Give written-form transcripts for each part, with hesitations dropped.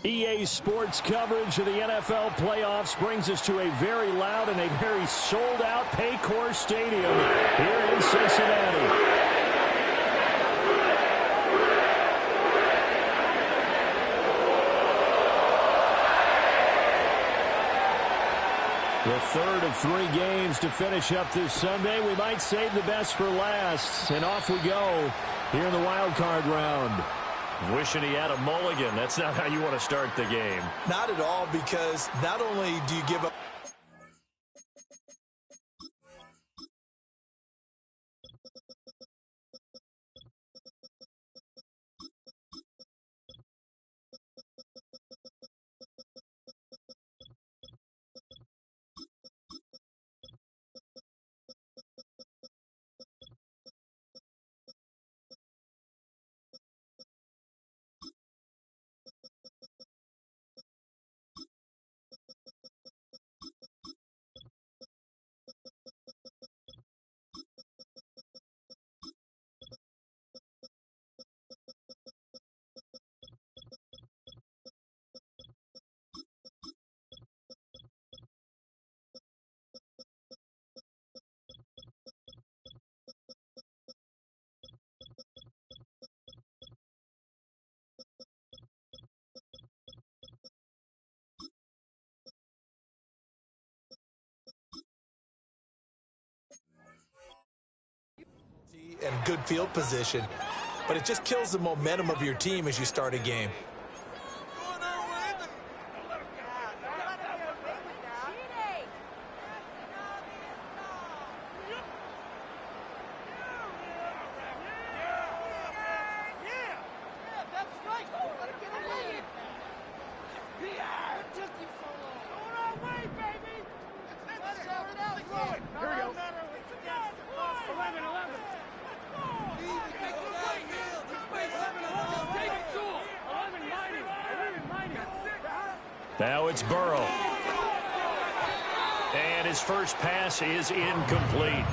EA Sports coverage of the NFL playoffs brings us to a very loud and a very sold-out Paycor Stadium here in Cincinnati. The third of 3 games to finish up this Sunday. We might save the best for last. And off we go here in the wild card round. Wishing he had a mulligan. That's not how you want to start the game. Not at all, because not only do you give up and good field position, but it just kills the momentum of your team as you start a game. Now it's Burrow. And his first pass is incomplete.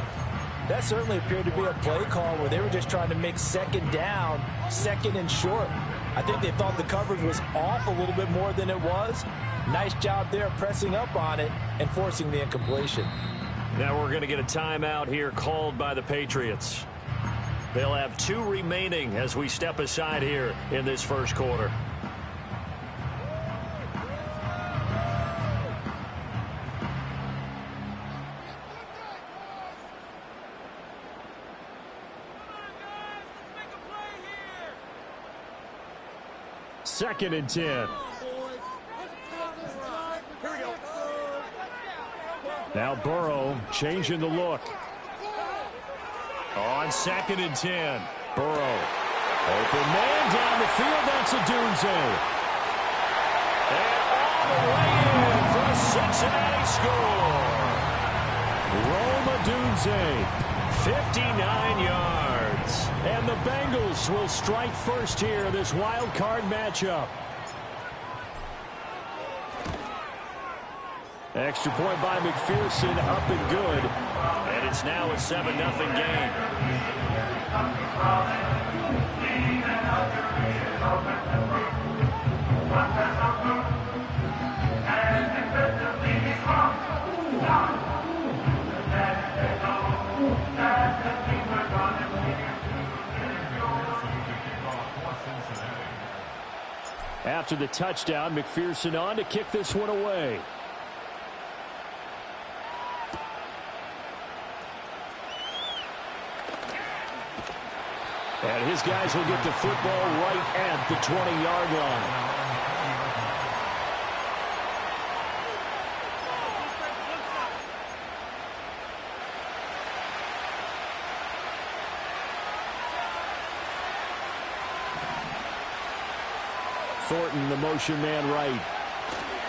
That certainly appeared to be a play call where they were just trying to make second down, second and short. I think they thought the coverage was off a little bit more than it was. Nice job there pressing up on it and forcing the incompletion. Now we're going to get a timeout here called by the Patriots. They'll have 2 remaining as we step aside here in this first quarter. Second and 10. Now Burrow changing the look. On second and 10. Burrow. Open man down the field. That's Odunze. And all the way in for a Cincinnati score. Rome Odunze. 59 yards. And the Bengals will strike first here in this wild card matchup. Extra point by McPherson, up and good. And it's now a 7-0 game. After the touchdown, McPherson on to kick this one away. And his guys will get the football right at the 20-yard line. Thornton, the motion man right.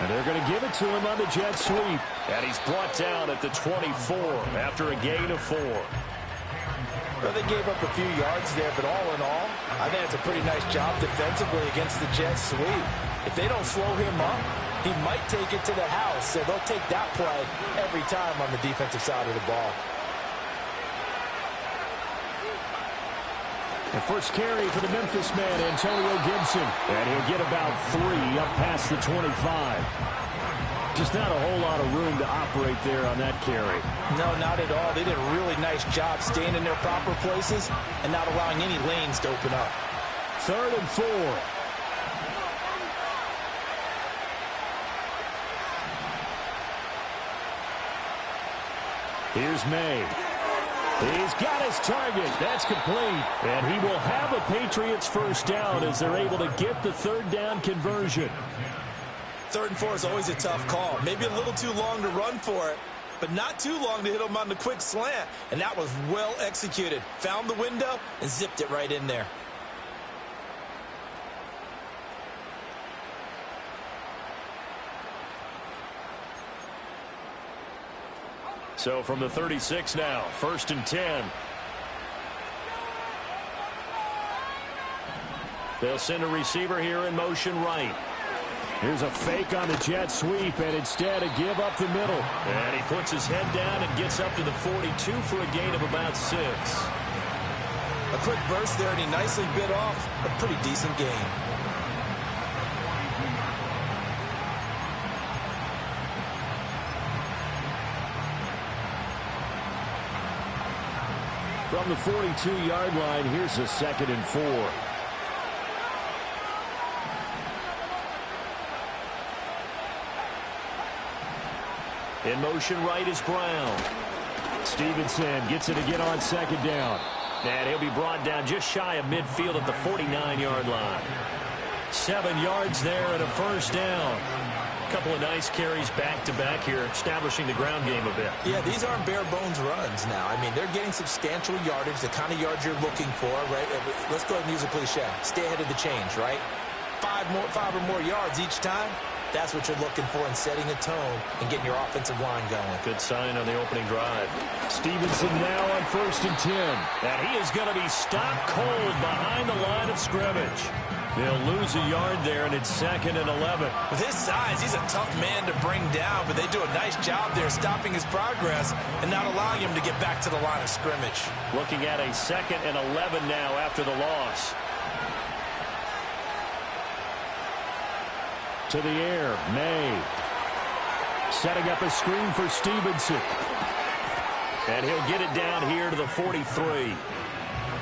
And they're going to give it to him on the jet sweep. And he's brought down at the 24 after a gain of 4. Well, they gave up a few yards there, but all in all, I think it's a pretty nice job defensively against the jet sweep. If they don't slow him up, he might take it to the house, so they'll take that play every time on the defensive side of the ball. The first carry for the Memphis man, Antonio Gibson. And he'll get about 3 up past the 25. Just not a whole lot of room to operate there on that carry. No, not at all. They did a really nice job staying in their proper places and not allowing any lanes to open up. 3rd and 4. Here's May. He's got his target. That's complete. And he will have a Patriots first down as they're able to get the 3rd down conversion. 3rd and 4 is always a tough call. Maybe a little too long to run for it, but not too long to hit him on the quick slant. And that was well executed. Found the window and zipped it right in there. So from the 36 now, 1st and 10. They'll send a receiver here in motion right. Here's a fake on the jet sweep, and instead a give up the middle. And he puts his head down and gets up to the 42 for a gain of about 6. A quick burst there, and he nicely bit off a pretty decent gain. From the 42-yard line, here's a 2nd and 4. In motion right is Brown. Stevenson gets it again on 2nd down. And he'll be brought down just shy of midfield at the 49-yard line. 7 yards there and a first down. A couple of nice carries back-to-back here, establishing the ground game a bit. Yeah, these aren't bare-bones runs now. I mean, they're getting substantial yardage, the kind of yards you're looking for, right? Let's go ahead and use a cliche. Stay ahead of the change, right? 5 or more yards each time. That's what you're looking for in setting a tone and getting your offensive line going. Good sign on the opening drive. Stevenson now on 1st and 10. And he is going to be stopped cold behind the line of scrimmage. They'll lose a yard there, and it's 2nd and 11. With his size, he's a tough man to bring down, but they do a nice job there stopping his progress and not allowing him to get back to the line of scrimmage. Looking at a 2nd and 11 now after the loss. To the air, May. Setting up a screen for Stevenson. And he'll get it down here to the 43.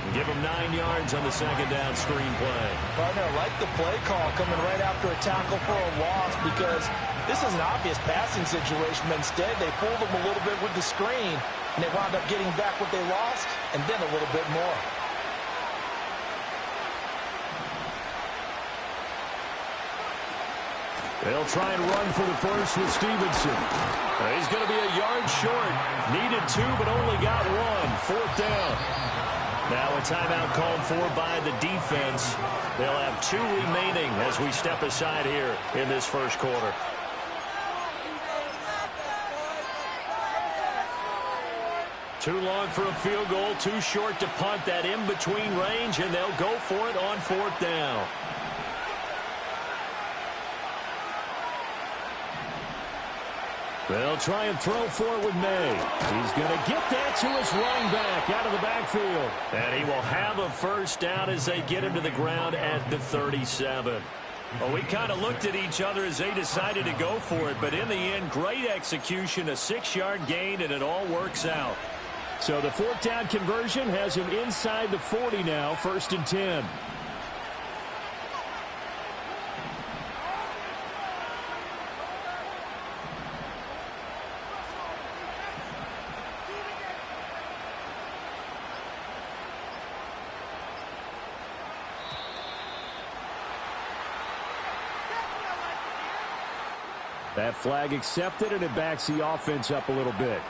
Give him 9 yards on the 2nd down screen play. Partner, I like the play call coming right after a tackle for a loss because this is an obvious passing situation, but instead they fooled him a little bit with the screen, and they wound up getting back what they lost and then a little bit more. They'll try and run for the first with Stevenson. He's going to be a yard short. Needed 2, but only got 1. 4th down. Now a timeout called for by the defense. They'll have 2 remaining as we step aside here in this first quarter. Too long for a field goal, too short to punt. That in-between range, and they'll go for it on 4th down. They'll try and throw for it with May. He's going to get that to his running back out of the backfield. And he will have a first down as they get him to the ground at the 37. Well, we kind of looked at each other as they decided to go for it, but in the end, great execution, a 6-yard gain, and it all works out. So the 4th down conversion has him inside the 40 now, 1st and 10. That flag accepted, and it backs the offense up a little bit.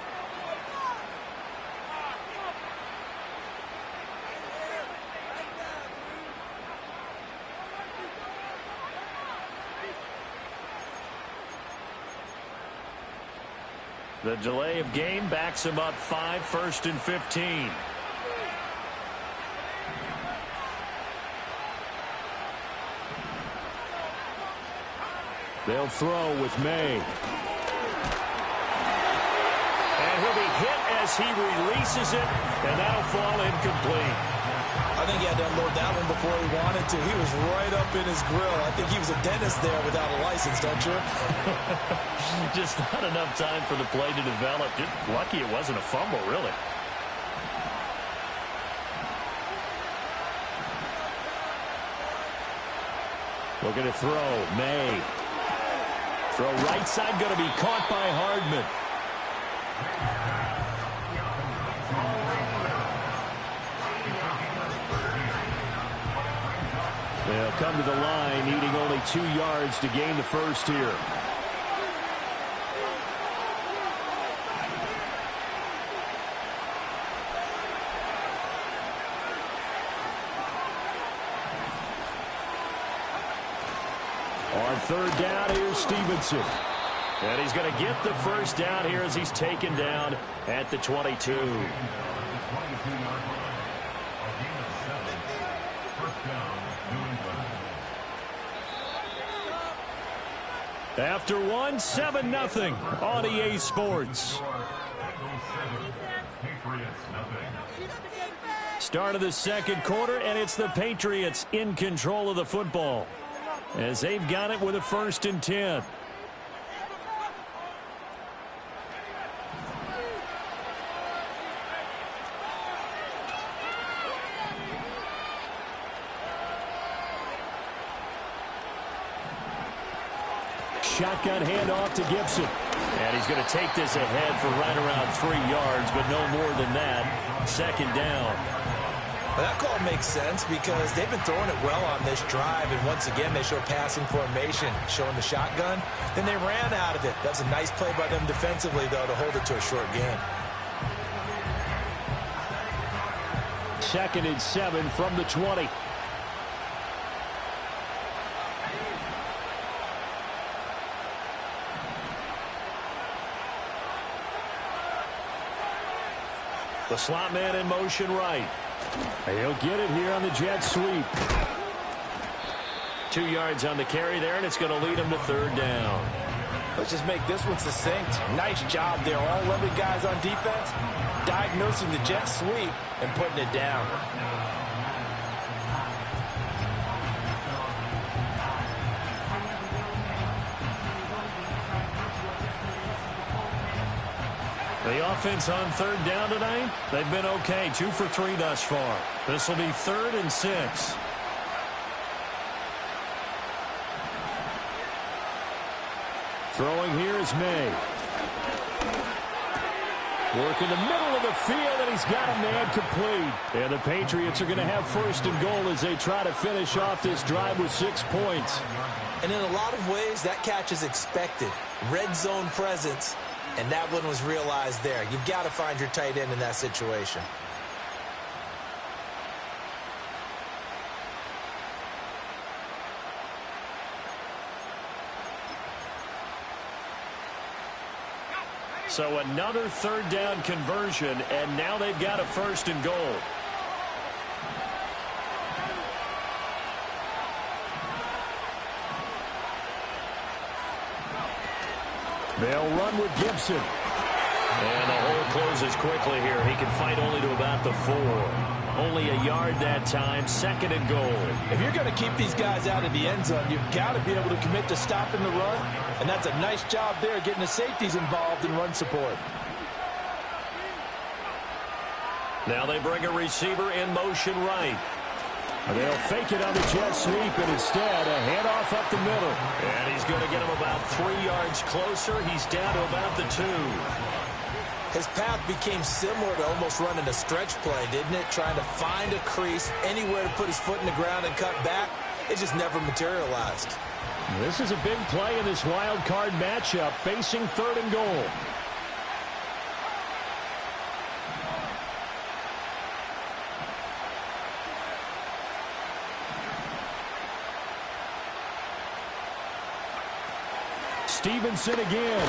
The delay of game backs him up 5, 1st and 15. They'll throw with May. And he'll be hit as he releases it, and that'll fall incomplete. A think he had to unload that one before he wanted to. He was right up in his grill. I think he was a dentist there without a license, don't you? Just not enough time for the play to develop. Just lucky it wasn't a fumble, really. Looking to throw. May. Throw right side, going to be caught by Hardman. They'll come to the line, needing only 2 yards to gain the first here. On third down, here's Stevenson. And he's going to get the first down here as he's taken down at the 22. After one, 7-0 on EA Sports. Start of the second quarter, and it's the Patriots in control of the football, as they've got it with a 1st and 10. Shotgun handoff to Gibson. And he's going to take this ahead for right around 3 yards, but no more than that. 2nd down. Well, that call makes sense because they've been throwing it well on this drive, and once again they show passing formation, showing the shotgun. Then they ran out of it. That's a nice play by them defensively, though, to hold it to a short game. 2nd and 7 from the 20. The slot man in motion right. He'll get it here on the jet sweep. 2 yards on the carry there, and it's going to lead him to 3rd down. Let's just make this one succinct. Nice job there. All 11 guys on defense diagnosing the jet sweep and putting it down. The offense on 3rd down tonight, they've been okay. 2 for 3 thus far. This will be 3rd and 6. Throwing here is May. Work in the middle of the field, and he's got a man complete. And the Patriots are going to have 1st and goal as they try to finish off this drive with 6 points. And in a lot of ways, that catch is expected. Red zone presence. And that one was realized there. You've got to find your tight end in that situation. So another 3rd down conversion, and now they've got a 1st and goal. They'll run with Gibson. And the hole closes quickly here. He can fight only to about the 4. Only a yard that time. 2nd and goal. If you're going to keep these guys out of the end zone, you've got to be able to commit to stopping the run. And that's a nice job there, getting the safeties involved in run support. Now they bring a receiver in motion right. They'll fake it on the jet sweep, and instead a handoff up the middle. And he's going to get him about 3 yards closer. He's down to about the 2. His path became similar to almost running a stretch play, didn't it? Trying to find a crease, anywhere to put his foot in the ground and cut back. It just never materialized. This is a big play in this wild card matchup, facing 3rd and goal. Stevenson again.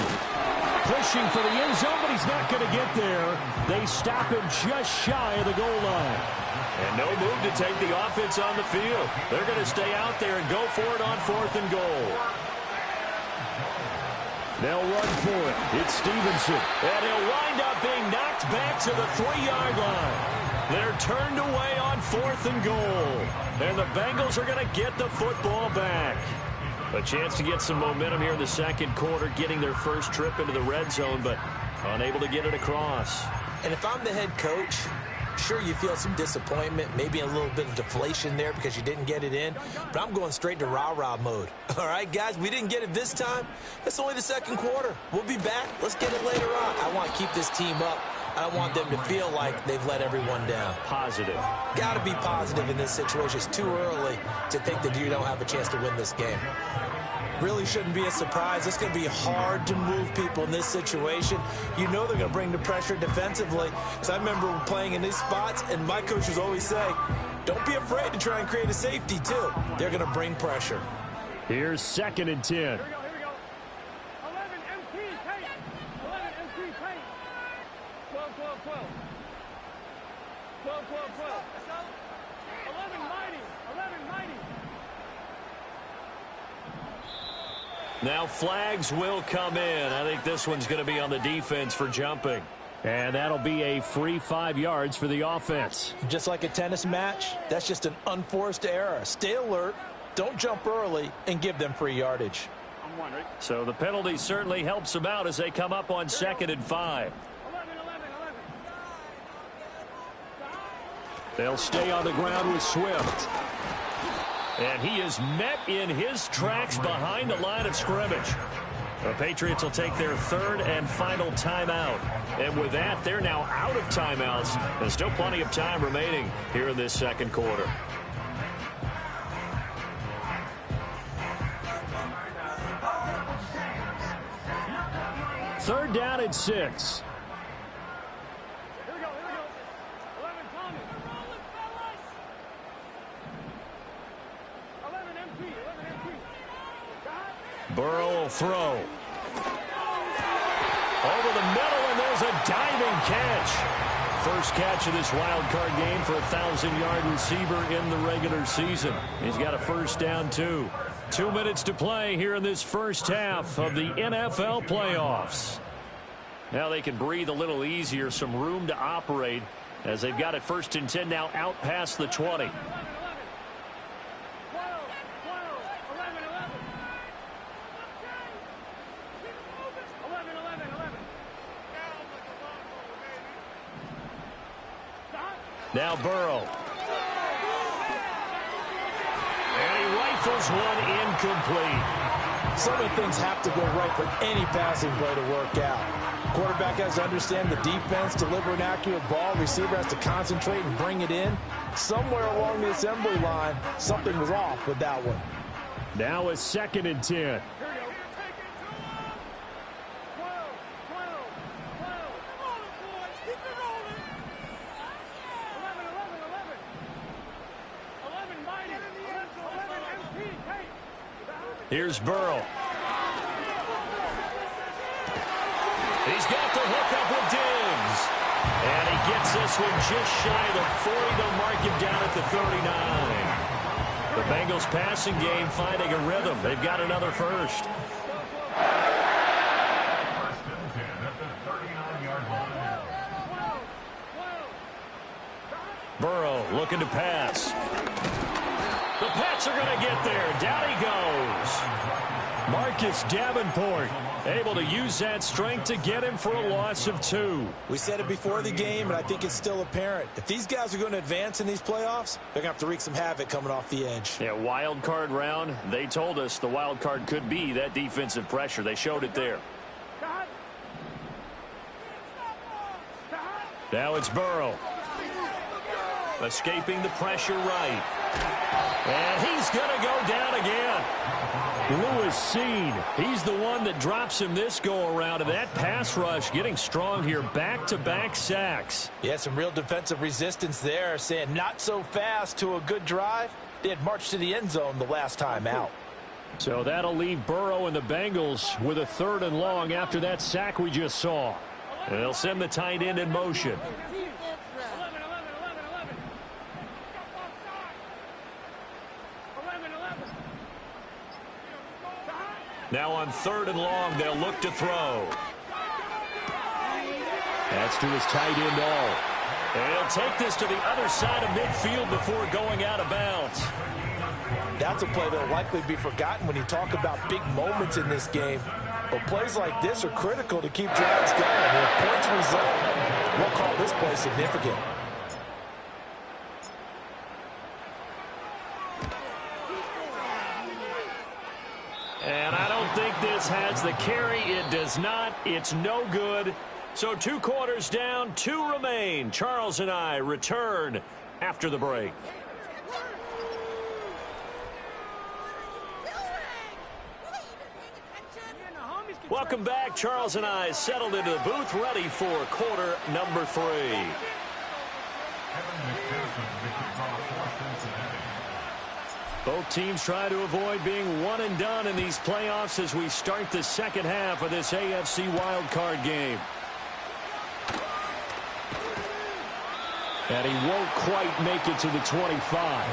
Pushing for the end zone, but he's not going to get there. They stop him just shy of the goal line. And no move to take the offense on the field. They're going to stay out there and go for it on 4th and goal. They'll run for it. It's Stevenson. And he'll wind up being knocked back to the 3-yard line. They're turned away on 4th and goal. And the Bengals are going to get the football back. A chance to get some momentum here in the second quarter, getting their first trip into the red zone, but unable to get it across. And if I'm the head coach, sure, you feel some disappointment, maybe a little bit of deflation there because you didn't get it in, but I'm going straight to rah-rah mode. All right, guys, we didn't get it this time. It's only the second quarter. We'll be back. Let's get it later on. I want to keep this team up. I don't want them to feel like they've let everyone down. Positive. Got to be positive in this situation. It's too early to think that you don't have a chance to win this game. Really shouldn't be a surprise. It's going to be hard to move people in this situation. You know they're going to bring the pressure defensively. Because I remember playing in these spots, and my coaches always say, don't be afraid to try and create a safety, too. They're going to bring pressure. Here's 2nd and 10. Here we go. 11 MT, Tate. 11 MT, Tate. 12, 12, 12. 12, 12, 12. 11 Mighty. 11 Mighty. Now flags will come in. I think this one's going to be on the defense for jumping. And that'll be a free 5 yards for the offense. Just like a tennis match, that's just an unforced error. Stay alert, don't jump early, and give them free yardage. I'm one, right? So the penalty certainly helps them out as they come up on 2nd and 5. 11, 11, 11. They'll stay on the ground with Swift. And he is met in his tracks behind the line of scrimmage. The Patriots will take their 3rd and final timeout. And with that, they're now out of timeouts. There's still plenty of time remaining here in this second quarter. Third down and 6. Here we go. 11 Tommy. 11 MT, 11 MT. Burrow will throw. Over the middle, and there's a diving catch. First catch of this wild card game for a 1,000-yard receiver in the regular season. He's got a first down, too. 2 minutes to play here in this first half of the NFL playoffs. Now they can breathe a little easier, some room to operate as they've got it 1st and 10 now out past the 20. 12, 11, 11. 11, 11, 11. Now Burrow. And he rifles one incomplete. So many things have to go right for any passing play to work out. Quarterback has to understand the defense, deliver an accurate ball. Receiver has to concentrate and bring it in. Somewhere along the assembly line, something was off with that one. Now a 2nd and 10. Here we go. 12, 12, 12. Come on, boys. Keep it rolling. 11, 11, 11. 11 Mighty. 11 MT, Tate. Here's Burrow. He's got the hook up with Diggs. And he gets this one just shy of the 40. They'll mark him down at the 39. The Bengals passing game finding a rhythm. They've got another first. Burrow looking to pass. The Pats are going to get there. Down he goes. Marcus Davenport able to use that strength to get him for a loss of 2. We said it before the game, and I think it's still apparent. If these guys are going to advance in these playoffs, they're going to have to wreak some havoc coming off the edge. Yeah, wild card round. They told us the wild card could be that defensive pressure. They showed it there. Now it's Burrow. Escaping the pressure right. And he's going to go down again. Lewis Cine, he's the one that drops him this go-around. And that pass rush getting strong here. Back-to-back sacks. Yeah, some real defensive resistance there, saying not so fast to a good drive. They had marched to the end zone the last time out. So that'll leave Burrow and the Bengals with a 3rd and long after that sack we just saw. And they'll send the tight end in motion. 11, 11, 11, 11. 11, 11. Now on 3rd and long, they'll look to throw. That's to his tight end all. And he'll take this to the other side of midfield before going out of bounds. That's a play that will likely be forgotten when you talk about big moments in this game. But plays like this are critical to keep drives going. And if points result, we'll call this play significant. And I don't think this has the carry. It does not. It's no good. So 2 quarters down, 2 remain. Charles and I return after the break. Welcome back. Charles and I settled into the booth, ready for quarter number 3. Both teams try to avoid being one and done in these playoffs as we start the second half of this AFC wildcard game. And he won't quite make it to the 25.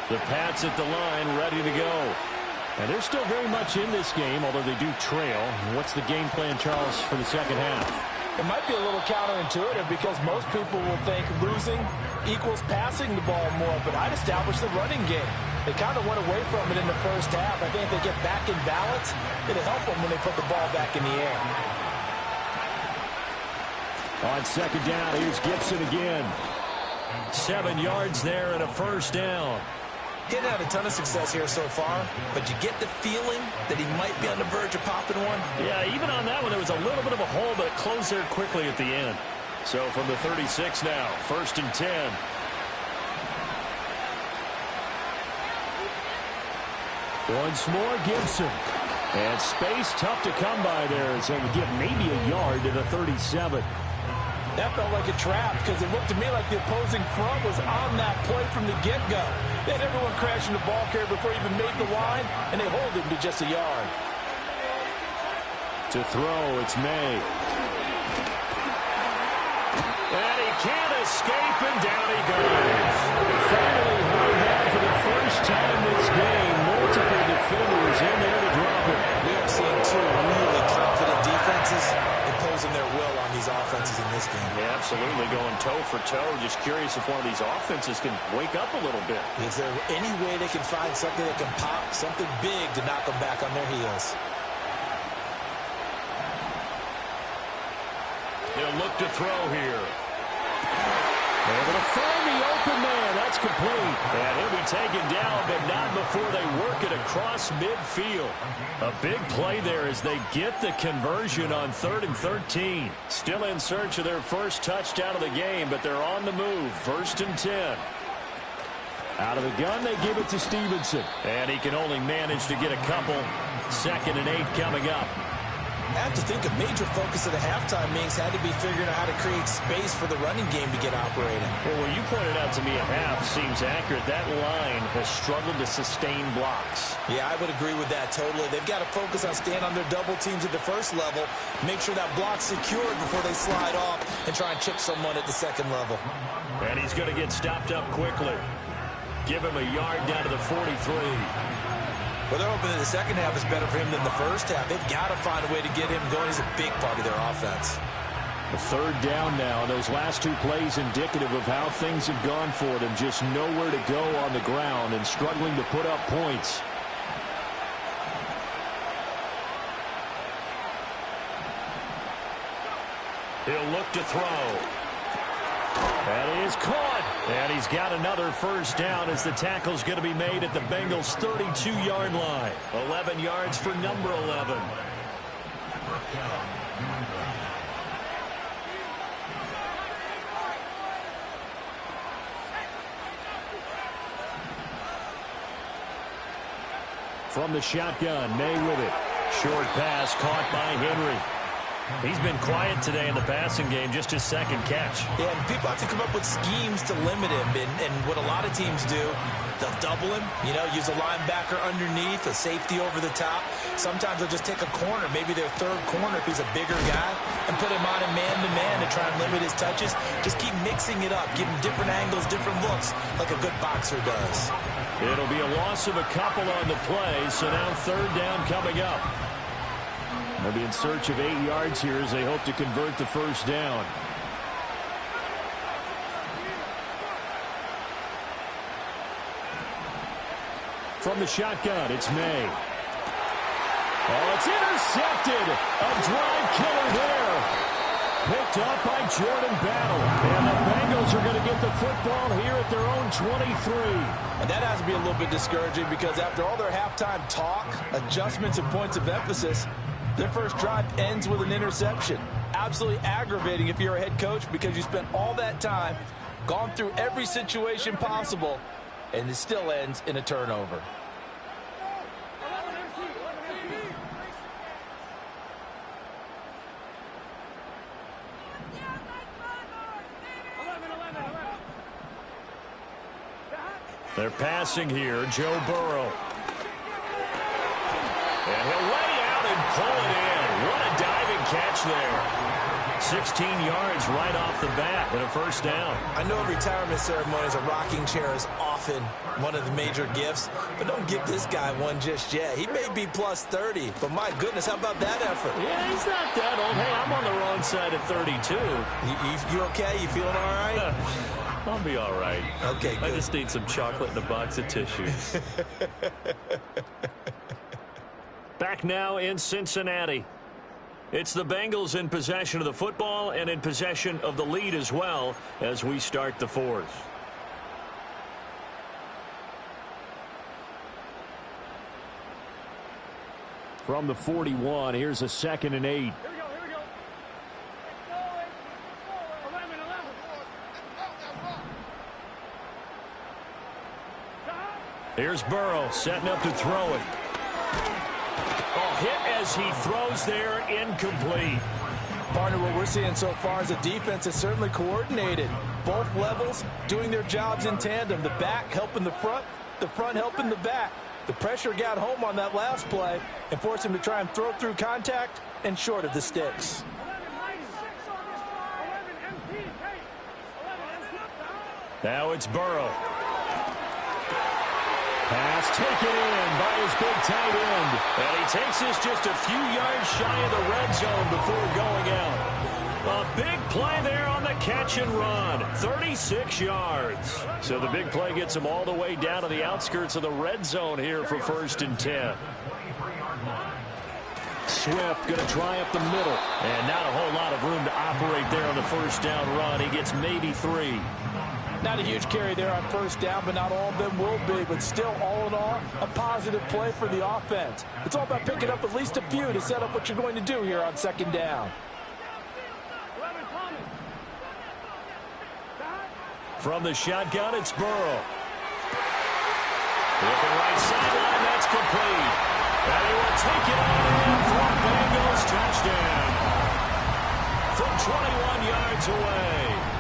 The Pats at the line, ready to go. And they're still very much in this game, although they do trail. What's the game plan, Charles, for the second half? It might be a little counterintuitive because most people will think losing equals passing the ball more, but I'd establish the running game. They kind of went away from it in the first half. I think if they get back in balance, it'll help them when they put the ball back in the air. On second down, here's Gibson again. 7 yards there and a first down. He hadn't had a ton of success here so far, but you get the feeling that he might be on the verge of popping one. Yeah, even on that one, there was a little bit of a hole, but it closed there quickly at the end. So from the 36 now, 1st and 10. Once more, Gibson. And space tough to come by there, so we get maybe a yard to the 37. That felt like a trap because it looked to me like the opposing front was on that play from the get-go. They had everyone crashing the ball carrier before he even made the line, and they hold him to just a yard. To throw, it's May. And he can't escape, and down he goes. Finally held that for the first time this game. Multiple defenders in there to drop it. We are seeing 2 really confident defenses imposing their will on these offenses in this game. Yeah, absolutely, going toe for toe. Just curious if one of these offenses can wake up a little bit. Is there any way they can find something that can pop, something big to knock them back on their heels? They'll look to throw here. Able to find the open man. That's complete. And he'll be taken down, but not before they work it across midfield. A big play there as they get the conversion on 3rd and 13. Still in search of their first touchdown of the game, but they're on the move. 1st and 10. Out of the gun, they give it to Stevenson. And he can only manage to get a couple. 2nd and 8 coming up. I have to think a major focus of the halftime meetings had to be figuring out how to create space for the running game to get operating. Well, what you pointed out to me at half seems accurate. That line has struggled to sustain blocks. Yeah, I would agree with that totally. They've got to focus on staying on their double teams at the first level, make sure that block's secured before they slide off and try and chip someone at the second level. And he's going to get stopped up quickly. Give him a yard down to the 43. Well, they're hoping that the second half is better for him than the first half. They've got to find a way to get him going. He's a big part of their offense. The 3rd down now. Those last 2 plays indicative of how things have gone for them. Just nowhere to go on the ground and struggling to put up points. He'll look to throw. That is caught. And he's got another first down as the tackle's going to be made at the Bengals' 32-yard line. 11 yards for number 11. From the shotgun, May with it. Short pass caught by Henry. He's been quiet today in the passing game, just his 2nd catch. Yeah, and people have to come up with schemes to limit him. And what a lot of teams do, they'll double him, use a linebacker underneath, a safety over the top. Sometimes they'll just take a corner, maybe their 3rd corner if he's a bigger guy, and put him on a man-to-man to try and limit his touches. Just keep mixing it up, give him different angles, different looks, like a good boxer does. It'll be a loss of a couple on the play, so now 3rd down coming up. They'll be in search of 8 yards here as they hope to convert the first down. From the shotgun, it's May. Oh, it's intercepted. A drive killer there. Picked up by Jordan Battle. And the Bengals are going to get the football here at their own 23. And that has to be a little bit discouraging because after all their halftime talk, adjustments and points of emphasis, their first drive ends with an interception. Absolutely aggravating if you're a head coach because you spent all that time, gone through every situation possible, and it still ends in a turnover. They're passing here, Joe Burrow. And he'll lay out and pull it in. What a diving catch there. 16 yards right off the bat and a first down. I know at retirement ceremonies, a rocking chair is often one of the major gifts, but don't give this guy one just yet. He may be plus 30, but my goodness, how about that effort? Yeah, he's not that old. Hey, I'm on the wrong side of 32. You okay? You feeling all right? I'll be all right. Okay, good. I just need some chocolate and a box of tissues. Back now in Cincinnati. It's the Bengals in possession of the football and in possession of the lead as well as we start the fourth. From the 41, here's a 2nd and 8. Here we go. 11. Here's Burrow setting up to throw it. Oh, hit as he throws there, incomplete. Partner, what we're seeing so far is the defense is certainly coordinated. Both levels doing their jobs in tandem. The back helping the front helping the back. The pressure got home on that last play and forced him to try and throw through contact and short of the sticks. Now it's Burrow. Pass taken in by his big tight end. And he takes this just a few yards shy of the red zone before going out. A big play there on the catch and run. 36 yards. So the big play gets him all the way down to the outskirts of the red zone here for 1st and 10. Swift going to try up the middle. And not a whole lot of room to operate there on the first down run. He gets maybe 3. Not a huge carry there on first down, but not all of them will be. But still, all in all, a positive play for the offense. It's all about picking up at least a few to set up what you're going to do here on 2nd down. From the shotgun, it's Burrow. Looking right sideline, that's complete. And he will take it on in for a Bengals touchdown. From 21 yards away.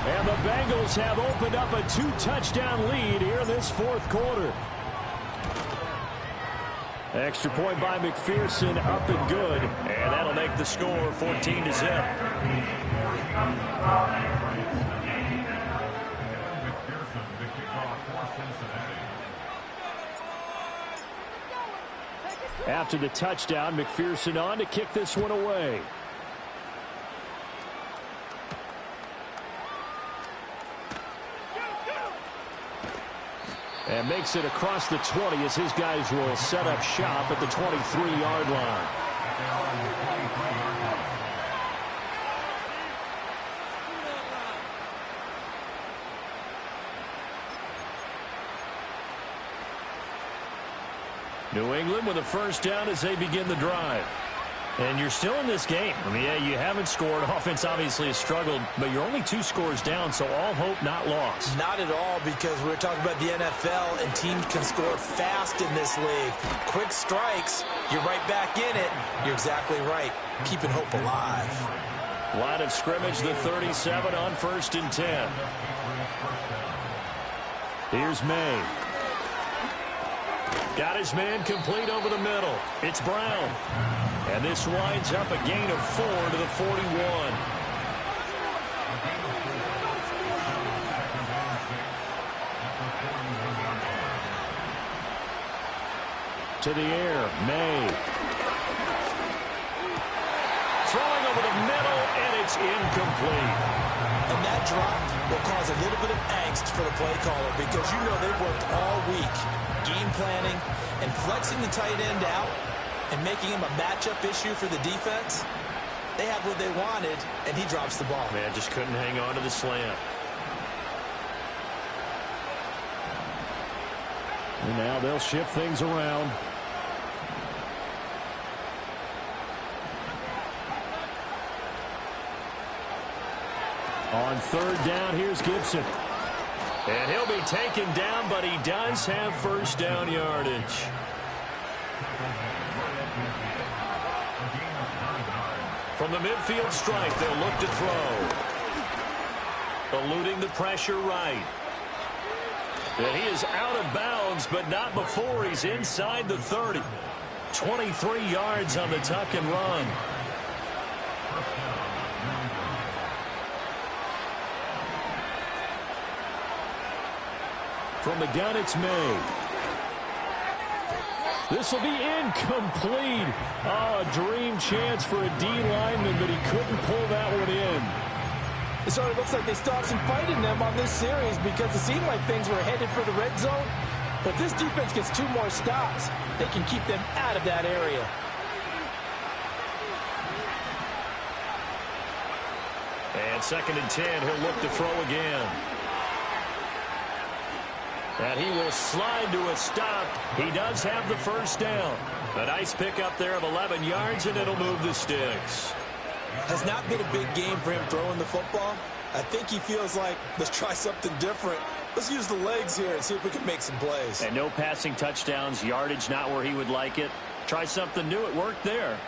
And the Bengals have opened up a 2-touchdown lead here in this 4th quarter. Extra point by McPherson, up and good. And that'll make the score 14-0. After the touchdown, McPherson on to kick this one away. And makes it across the 20 as his guys will set up shop at the 23-yard line. New England with a first down as they begin the drive. And you're still in this game. I mean, yeah, you haven't scored. Offense obviously has struggled, but you're only 2 scores down, so all hope not lost. Not at all, because we're talking about the NFL, and teams can score fast in this league. Quick strikes, you're right back in it. You're exactly right. Keeping hope alive. Line of scrimmage, the 37 on 1st and 10. Here's May. Got his man complete over the middle. It's Brown. And this winds up a gain of 4 to the 41. To the air, May. Throwing over the middle, and it's incomplete. And that drop will cause a little bit of angst for the play caller because you know they've worked all week game planning and flexing the tight end out and making him a matchup issue for the defense. They had what they wanted, and he drops the ball. Man, just couldn't hang on to the slant. And now they'll shift things around. On third down, here's Gibson. And he'll be taken down, but he does have first down yardage. From the midfield stripe, they'll look to throw. Eluding the pressure right. And he is out of bounds, but not before he's inside the 30. 23 yards on the tuck and run. From the gun, it's May. This will be incomplete. Oh, a dream chance for a D lineman, but he couldn't pull that one in. It sort of looks like they still have some fight in them on this series because it seemed like things were headed for the red zone. But if this defense gets 2 more stops, they can keep them out of that area. And 2nd and 10, he'll look to throw again. And he will slide to a stop. He does have the first down. A nice pickup there of 11 yards, and it'll move the sticks. Has not been a big game for him throwing the football. I think he feels like, let's try something different. Let's use the legs here and see if we can make some plays. And no passing touchdowns, yardage not where he would like it. Try something new. It worked there.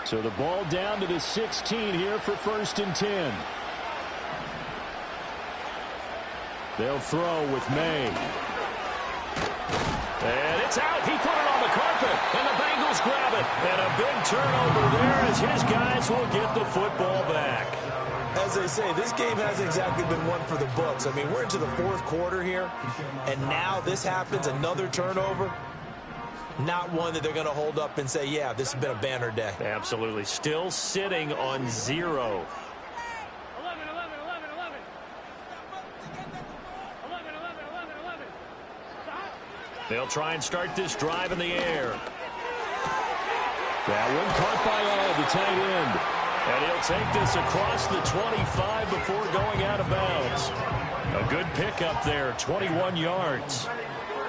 So the ball down to the 16 here for 1st and 10. They'll throw with May. And it's out. He put it on the carpet, and the Bengals grab it. And a big turnover there as his guys will get the football back. As they say, this game hasn't exactly been one for the books. I mean, we're into the 4th quarter here, and now this happens, another turnover. Not one that they're going to hold up and say, yeah, this has been a banner day. Absolutely. Still sitting on 0. 11, 11, 11, 11. 11, 11, 11, 11. Stop. They'll try and start this drive in the air. That one caught by All, the tight end. And he'll take this across the 25 before going out of bounds. A good pickup there, 21 yards.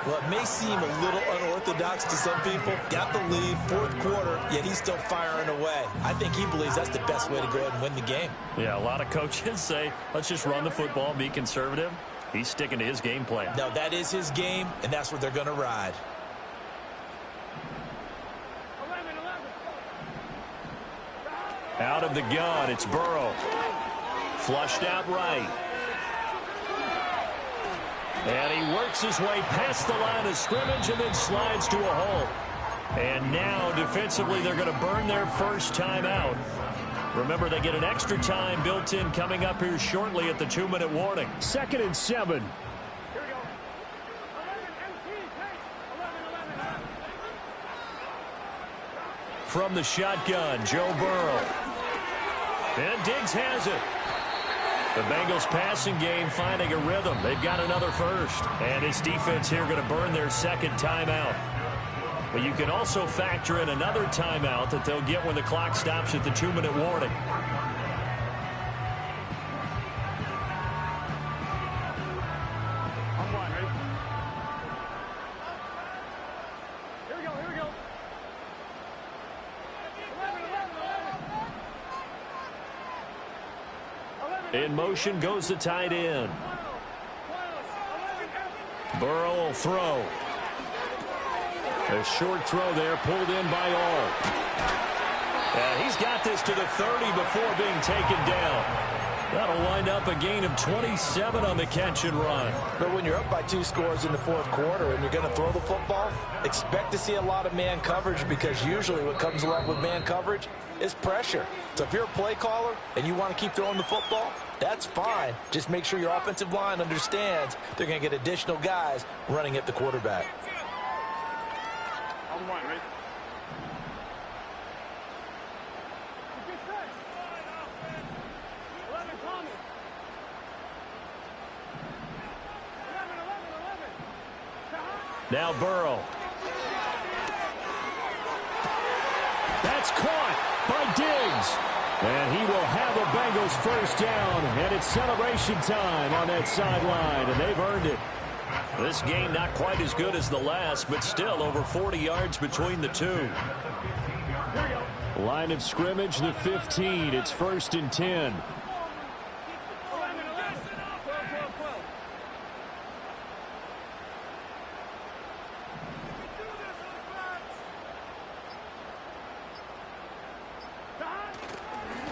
Well, it may seem a little unorthodox to some people. Got the lead, 4th quarter, yet he's still firing away. I think he believes that's the best way to go ahead and win the game. Yeah, a lot of coaches say, let's just run the football and be conservative. He's sticking to his game plan. No, that is his game, and that's what they're going to ride. 11, 11. Out of the gun, it's Burrow. Flushed out right. And he works his way past the line of scrimmage and then slides to a hole. And now, defensively, they're going to burn their first timeout. Remember, they get an extra time built in coming up here shortly at the 2-minute warning. 2nd and 7. Here we go. 11, MT, take. 11, 11. From the shotgun, Joe Burrow. And Diggs has it. The Bengals passing game finding a rhythm. They've got another first. And this defense here going to burn their 2nd timeout. But you can also factor in another timeout that they'll get when the clock stops at the 2-minute warning. I'm one, ready? Here we go, here we go. 11, 11, 11. 11. In motion goes the tight end. 11, Burrow will throw. A short throw there, pulled in by All. And he's got this to the 30 before being taken down. That'll wind up a gain of 27 on the catch and run. But when you're up by 2 scores in the 4th quarter and you're going to throw the football, expect to see a lot of man coverage because usually what comes along with man coverage is pressure. So if you're a play caller and you want to keep throwing the football, that's fine. Just make sure your offensive line understands they're going to get additional guys running at the quarterback. 1, right? Get set. 11, Thomas. 11. Now Burrow. That's caught by Diggs. And he will have the Bengals first down. And it's celebration time on that sideline. And they've earned it. This game not quite as good as the last, but still over 40 yards between the two. Line of scrimmage, the 15. It's 1st and 10.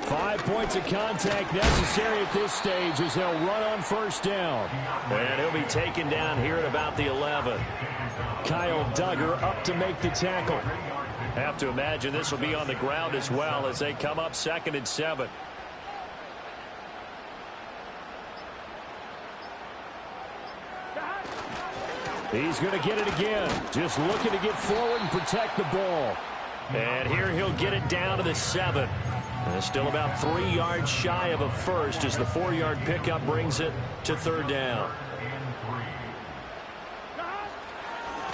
5 points of contact necessary at this stage as they'll run on first down. And he'll be taken down here at about the 11. Kyle Duggar up to make the tackle. Have to imagine this will be on the ground as well as they come up 2nd and 7. He's going to get it again. Just looking to get forward and protect the ball. And here he'll get it down to the 7. And still about 3 yards shy of a first as the 4-yard pickup brings it to 3rd down.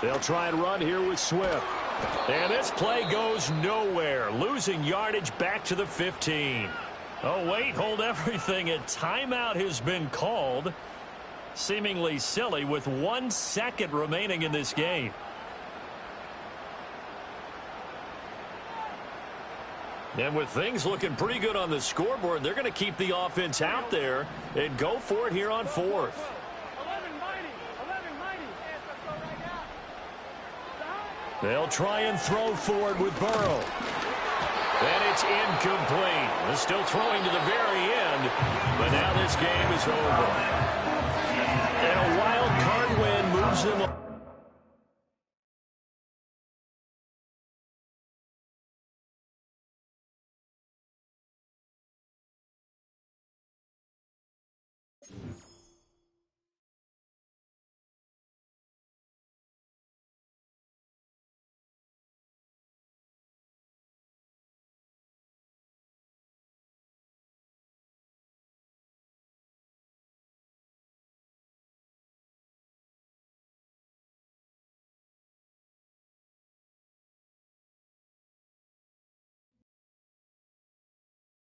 They'll try and run here with Swift. And this play goes nowhere. Losing yardage back to the 15. Oh, wait, hold everything. A timeout has been called. Seemingly silly with 1 second remaining in this game. And with things looking pretty good on the scoreboard, they're going to keep the offense out there and go for it here on 4th. 11 mighty. They'll try and throw forward with Burrow. And it's incomplete. They're still throwing to the very end, but now this game is over. And a wild card win moves them